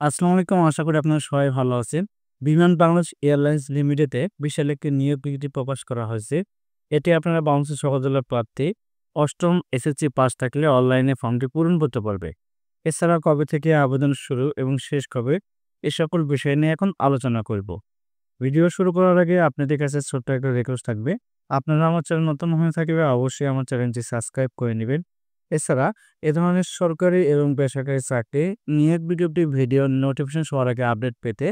আসসালামু আলাইকুম। আশা করি আপনারা সবাই ভালো আছেন। বিমান বাংলাদেশ এয়ারলাইন্স লিমিটেডে বিশাল একটি নিয়োগ বিজ্ঞপ্তি প্রকাশ করা হয়েছে। এটি আপনারা বাংলাদেশের সকল জেলার প্রার্থী ৮ম এসএসসি পাস থাকলে অনলাইনে ফর্মটি পূরণ করতে পারবে। এছাড়া কবে থেকে আবেদন শুরু এবং শেষ কবে এ সকল বিষয় নিয়ে এখন আলোচনা করব। ভিডিও শুরু করার আগে আপনাদের কাছে ছোট্ট একটা রিকোয়েস্ট থাকবে। আপনারা আমার চ্যানেল নতুন হয়ে থাকলে অবশ্যই আমার চ্যানেলটি সাবস্ক্রাইব করে নিবেন। এছাড়া এ ধরনের সরকারি এবং বেসরকারি চাকরি নিয়োগ বিজ্ঞপ্তি ভিডিও নোটিফিকেশন সবার আগে আপডেট পেতে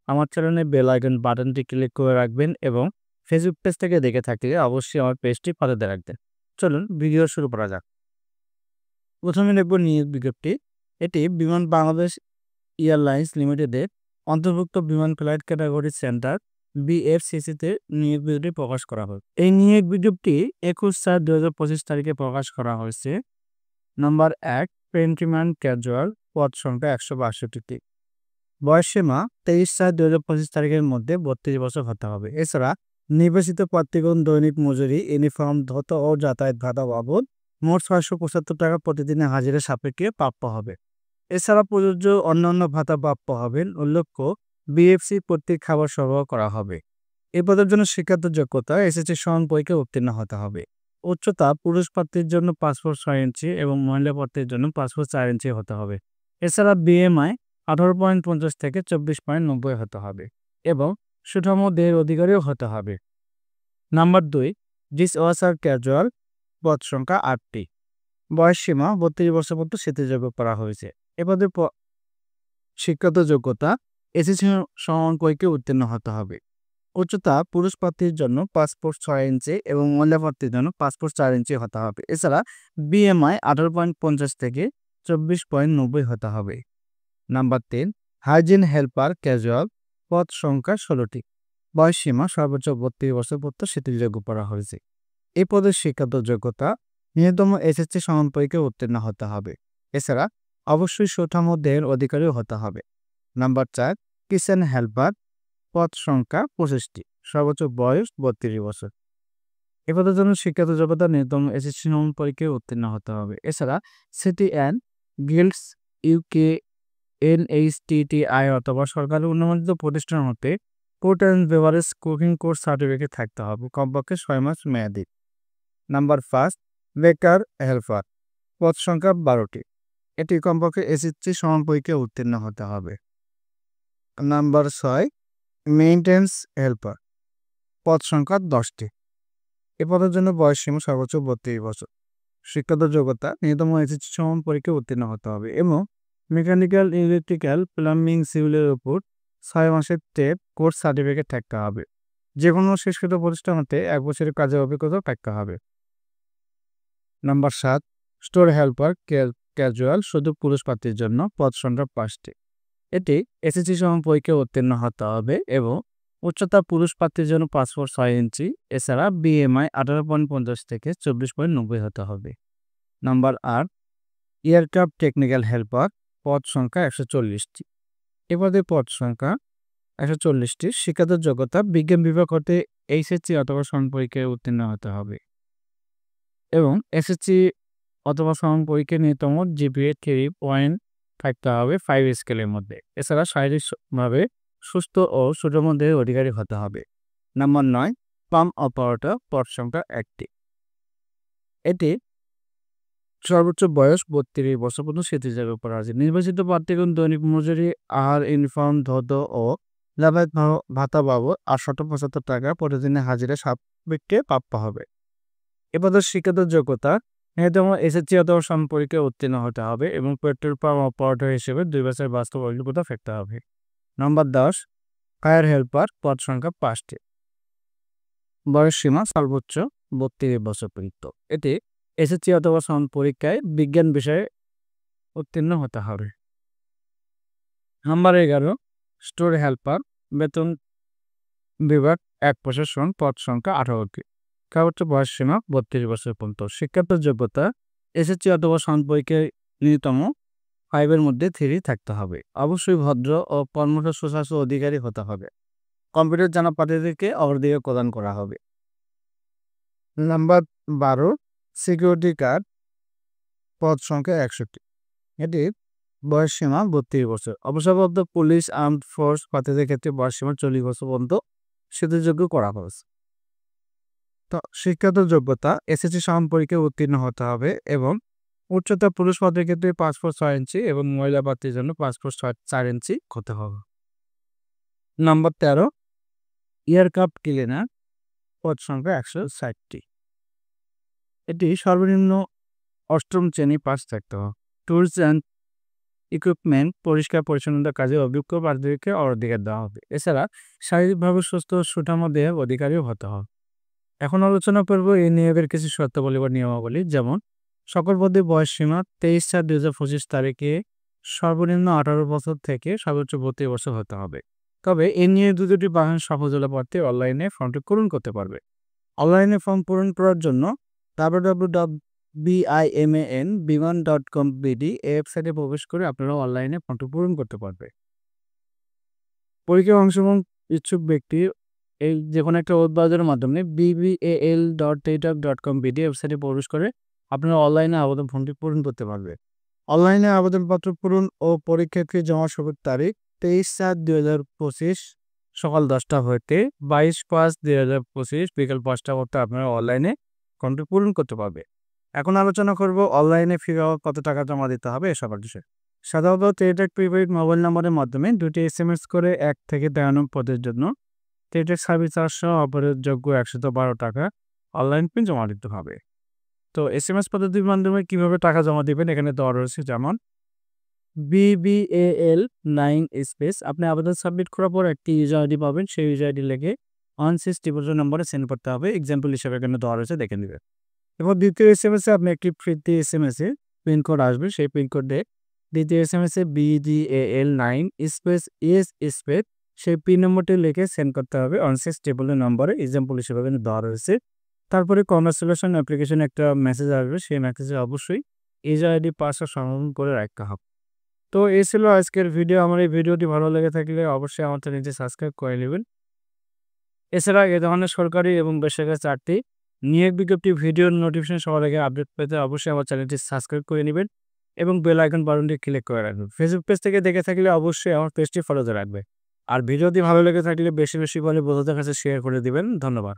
আমার চ্যানেলে বেল আইকন বাটনটি ক্লিক করে রাখবেন এবং ফেসবুক পেজ থেকে দেখে থাকলে অবশ্যই আমার পেজটি ফলো দিয়ে রাখবেন। চলুন ভিডিও শুরু করা যাক। প্রথমে দেখব নিয়োগ বিজ্ঞপ্তি। এটি বিমান বাংলাদেশ এয়ারলাইন্স লিমিটেডের অন্তর্ভুক্ত বিমান ফ্লাইট ক্যাটাগরি সেন্টার বিএফসিসিতে নিয়োগ বিজ্ঞপ্তি প্রকাশ করা হয়। এই নিয়োগ বিজ্ঞপ্তি ২১/৪/২০২৫ তারিখে প্রকাশ করা হয়েছে। নাম্বার ১ পেন্ট্রিম্যান ক্যাজুয়াল, পদ সংখ্যা ১৬২টি। বয়সসীমা ২৩/৪/২০২৫ তারিখের মধ্যে ৩২ বছর হতে হবে। এছাড়া নির্বাচিত প্রার্থীগণ দৈনিক মজুরি, ইউনিফর্ম, ধুতো ও যাতায়াত ভাতা বাবদ মোট ৬৭৫ টাকা প্রতিদিনের হাজিরা সাপেক্ষে প্রাপ্য হবে। এছাড়া প্রযোজ্য অন্যান্য ভাতা প্রাপ্য হবেন। উল্লেখ্য, বিএফসি কর্তৃক খাবার সরবরাহ করা হবে। এই পদের জন্য শিক্ষাগত যোগ্যতা এসএসসি সমান পরীক্ষায় উত্তীর্ণ হতে হবে। উচ্চতা পুরুষ প্রার্থীর জন্য ৫ ফুট ৬ ইঞ্চি এবং মহিলা প্রার্থীর জন্য ৫ ফুট ৪ ইঞ্চি হতে হবে। এছাড়া বিএমআই ১৮.৫০ থেকে ২৪.৯০ হতে হবে এবং সুষম দেহের অধিকারীও হতে হবে। নাম্বার ২ ডিস ওয়াসার ক্যাজুয়াল, পদ সংখ্যা ৮টি। বয়সসীমা ৩২ বছর পর্যন্ত শিথিলযোগ্য করা হয়েছে। এ পদে শিক্ষাগত যোগ্যতা এসএসসি সমান পরীক্ষায় উত্তীর্ণ হতে হবে। উচ্চতা পুরুষ প্রার্থীর জন্য ৫ ফুট ৬ ইঞ্চি এবং মহিলা প্রার্থীর জন্য ৫ ফুট ৪ ইঞ্চি হতে হবে। এছাড়া বিএমআই ১৮.৫০ থেকে ২৪.৯০ হতে হবে। নাম্বার ৩ হাইজিন হেল্পার ক্যাজুয়াল, পদ সংখ্যা ১৬টি। বয়সসীমা সর্বোচ্চ ৩২ বছর পর্যন্ত শিথিলযোগ্য করা হয়েছে। এই পদের শিক্ষাগত যোগ্যতা ন্যূনতম এসএসসি সমান পরীক্ষায় উত্তীর্ণ হতে হবে। এছাড়া অবশ্যই সুঠাম দেহের অধিকারীও হতে হবে। নাম্বার ৪ কিচেন হেল্পার, পদ সংখ্যা ২৫টি। সর্বোচ্চ বয়স ৩২ বছর। এ পদের জন্য শিক্ষাগত যোগ্যতা ন্যূনতম এসএসসি সমান পরীক্ষায় উত্তীর্ণ হতে হবে। এছাড়া সিটি অ্যান্ড গিল্ডস ইউকে এনএইচটিটিআই অথবা সরকারি অনুমোদিত প্রতিষ্ঠান হতে food and beverage cooking course certificate থাকতে হবে, কমপক্ষে ৬ মাস মেয়াদি। নাম্বার ৫ বেকার হেল্পার, পদ সংখ্যা ১২টি। এটি কমপক্ষে এসএসসি সমান পরীক্ষায় উত্তীর্ণ হতে হবে। নাম্বার ৬ মেইনটেন্যান্স হেল্পার, পদ সংখ্যা ১০টি। এ পদের জন্য বয়সসীমা সর্বোচ্চ ৩২ বছর। শিক্ষাগত যোগ্যতা ন্যূনতম এসএসসি সমান পরীক্ষায় উত্তীর্ণ হতে হবে এবং মেকানিক্যাল, ইলেকট্রিক্যাল, প্লাম্বিং, সিভিলের উপর ৬ মাসের টেট কোর্স সার্টিফিকেট থাকতে হবে। যে কোনো শেষকৃত প্রতিষ্ঠান হতে ১ বছরের কাজের অভিজ্ঞতা থাকতে হবে। নাম্বার ৭ স্টোর হেল্পার ক্যাজুয়াল, শুধু পুরুষ প্রার্থীর জন্য, পদ সংখ্যা ৫টি। এটি এসএসসি সমান পরীক্ষায় উত্তীর্ণ হতে হবে এবং উচ্চতা পুরুষ প্রার্থীর জন্য ৫ ফুট ৬ ইঞ্চি। এছাড়া বিএমআই ১৮.৫০ থেকে ২৪.৯০ হতে হবে। নাম্বার ৮ এয়ারক্রাফট টেকনিক্যাল হেল্পার, পদ সংখ্যা ১৪০টি। এ পদে পদ সংখ্যা ১৪০টি। শিক্ষাগত যোগ্যতা বিজ্ঞান বিভাগ হতে এইচএসসি অথবা সমান পরীক্ষায় উত্তীর্ণ হতে হবে এবং এসএসসি অথবা সমান পরীক্ষায় ন্যূনতম জিপিএ 3 পয়েন্ট থাকতে হবে 5 স্কেলের মধ্যে। এছাড়া শারীরিকভাবে সুস্থ ও সুষম দেহের অধিকারী হতে হবে। নাম্বার ৯ পাম্প অপারেটর, পদ সংখ্যা ১টি। এটি সর্বোচ্চ বয়স ৩২ বছর পর্যন্ত শিথিলযোগ্য করা হয়েছে। নির্বাচিত প্রার্থীগণ দৈনিক মজুরি, আহার, ইউনিফর্ম, ধুতো ও যাতায়াত ভাতা বাবদ ৮৭৫ টাকা প্রতিদিনের হাজিরা সাপেক্ষে প্রাপ্য হবে। এ পদের শিক্ষাগত যোগ্যতা ন্যূনতম এসএসসি অথবা সমান পরীক্ষায় উত্তীর্ণ হতে হবে এবং পেট্রোল পাম্প অপারেটর হিসেবে ২ বছরের বাস্তব অভিজ্ঞতা থাকতে হবে। নাম্বার ১০ ফায়ার হেল্পার, পদ সংখ্যা ৫টি। বয়সসীমা সর্বোচ্চ ৩২ বছর পর্যন্ত। এটি এসএসসি অথবা সমান পরীক্ষায় বিজ্ঞান বিষয়ে উত্তীর্ণ হতে হবে। নাম্বার ১১ স্টোর হেল্পার, বেতন বিভাগ ১ প্রশাসন, পদ সংখ্যা ১৮টি। সর্বোচ্চ বয়সসীমা ৩২ বছর পর্যন্ত। শিক্ষাগত যোগ্যতা এসএসসি অথবা সমান পরীক্ষায় ন্যূনতম 5 মধ্যে 3 থাকতে হবে। অবশ্যই ভদ্র ও কর্মঠ সুস্বাস্থ্য অধিকারী হতে হবে। কম্পিউটার জানা প্রার্থীদেরকে অগ্রাধিকার প্রদান করা হবে। নাম্বার ১২ সিকিউরিটি গার্ড, পদ সংখ্যা ৬১। এটি বয়সসীমা 32 বছর। অবসরপ্রাপ্ত পুলিশ, আর্মড ফোর্স প্রার্থীদের ক্ষেত্রে বয়সসীমা 40 বছর পর্যন্ত শিথিলযোগ্য করা হয়েছে। তো শিক্ষাগত যোগ্যতা এসএসসি সমান পরীক্ষায় উত্তীর্ণ হতে হবে এবং উচ্চতা পুরুষ পদের ক্ষেত্রে 5 ফুট 6 ইঞ্চি এবং মহিলা প্রার্থীর জন্য 5 ফুট 4 ইঞ্চি হতে হবে। নম্বর 13, এয়ারক্রাফট ক্লিনার, পদ সংখ্যা 160টি। এটি সর্বনিম্ন অষ্টম শ্রেণী পাস থাকতে হবে। টুলস অ্যান্ড ইকুইপমেন্ট পরিষ্কার পরিচ্ছন্নতার কাজে অভিজ্ঞ প্রার্থীদেরকে অগ্রাধিকার দেওয়া হবে। এছাড়া শারীরিকভাবে সুস্থ সুঠাম দেহের অধিকারীও হতে হবে। এখন আলোচনা করব এই নিয়োগের কিছু শর্তাবলী বা নিয়মাবলী। যেমন সকল পদে বয়সসীমা 23/4/2025 তারিখে সর্বনিম্ন 18 বছর থেকে সর্বোচ্চ 32 বছর হতে হবে। তবে এ নিয়ে দুটি বাহন সফলতা প্রার্থী অনলাইনে ফর্মটি পূরণ করতে পারবে। অনলাইনে ফর্ম পূরণ করার জন্য www.bimanbiman.com.bd এই ওয়েবসাইটে প্রবেশ করে আপনারা অনলাইনে ফর্মটি পূরণ করতে পারবে। পরীক্ষায় অংশগ্রহণ ইচ্ছুক ব্যক্তি এই যে কোনো একটা ওয়েব ব্রাউজারের মাধ্যমে bbal.taytalk.com.bd ওয়েবসাইটে প্রবেশ করে আপনারা অনলাইনে আবেদন ফর্মটি পূরণ করতে পারবে। অনলাইনে আবেদনপত্র পূরণ ও পরীক্ষার ফি জমা শুরুর তারিখ 23/4/2025 সকাল 10টা হতে 22/5/2025 বিকেল 5টা মধ্যে আপনারা অনলাইনে ফর্মটি পূরণ করতে পারবে। এখন আলোচনা করব অনলাইনে ফি বাবদ কত টাকা জমা দিতে হবে এসব বিষয়ে। সাধারণত টেলিটক প্রিপেইড মোবাইল নম্বরের মাধ্যমে 2টি SMS করে 1 থেকে 13 নং পদের জন্য টেলিটক সার্ভিস চার্জ সহ অপরিহার্যযোগ্য 112 টাকা অনলাইন ফি জমা দিতে হবে। তো SMS পদ্ধতির মাধ্যমে কিভাবে টাকা জমা দিবেন এখানে দেওয়া রয়েছে। যেমন BBAL 9 স্পেস, আপনি আবেদন সাবমিট করার পর একটি ইউজার আইডি পাবেন, সেই ইউজার আইডি লিখে 1600 নম্বরে সেন্ড করতে হবে। এক্সাম্পল হিসেবে এখানে দেওয়া রয়েছে, দেখে নেবেন। এবং দ্বিতীয় SMS-এ আপনি একটি ফ্রিতে SMS-এ পিনকোড আসবে, সেই পিনকোডে দ্বিতীয় SMS-এ BDAL 9 স্পেস স্পেস সেই পিন নম্বরটি লিখে সেন্ড করতে হবে 1600 নম্বরে। এক্সাম্পল হিসেবে এখানে দেওয়া রয়েছে। তারপরে কংগ্রাচুলেশন অ্যাপ্লিকেশন একটা মেসেজ আসবে, সেই মেসেজে অবশ্যই ইউজার আইডি পাসওয়ার্ড সংরক্ষণ করে রাখতে হবে। তো এই ছিল আজকের ভিডিও। আমার এই ভিডিওটি ভালো লেগে থাকলে অবশ্যই আমার চ্যানেলটি সাবস্ক্রাইব করে নেবেন। এছাড়া এ ধরনের সরকারি এবং বেসরকারি চাকরি নিয়োগ বিজ্ঞপ্তি ভিডিওর নোটিফিকেশন সবার আগে আপডেট পেতে অবশ্যই আমার চ্যানেলটি সাবস্ক্রাইব করে নেবেন এবং বেল আইকন বাটনটি ক্লিক করে রাখবেন। ফেসবুক পেজ থেকে দেখে থাকলে অবশ্যই আমার পেজটি ফলোতে রাখবে। আর ভিডিওটি ভালো লেগে থাকলে বেশি বেশি করে বন্ধুদের কাছে শেয়ার করে দিবেন। ধন্যবাদ।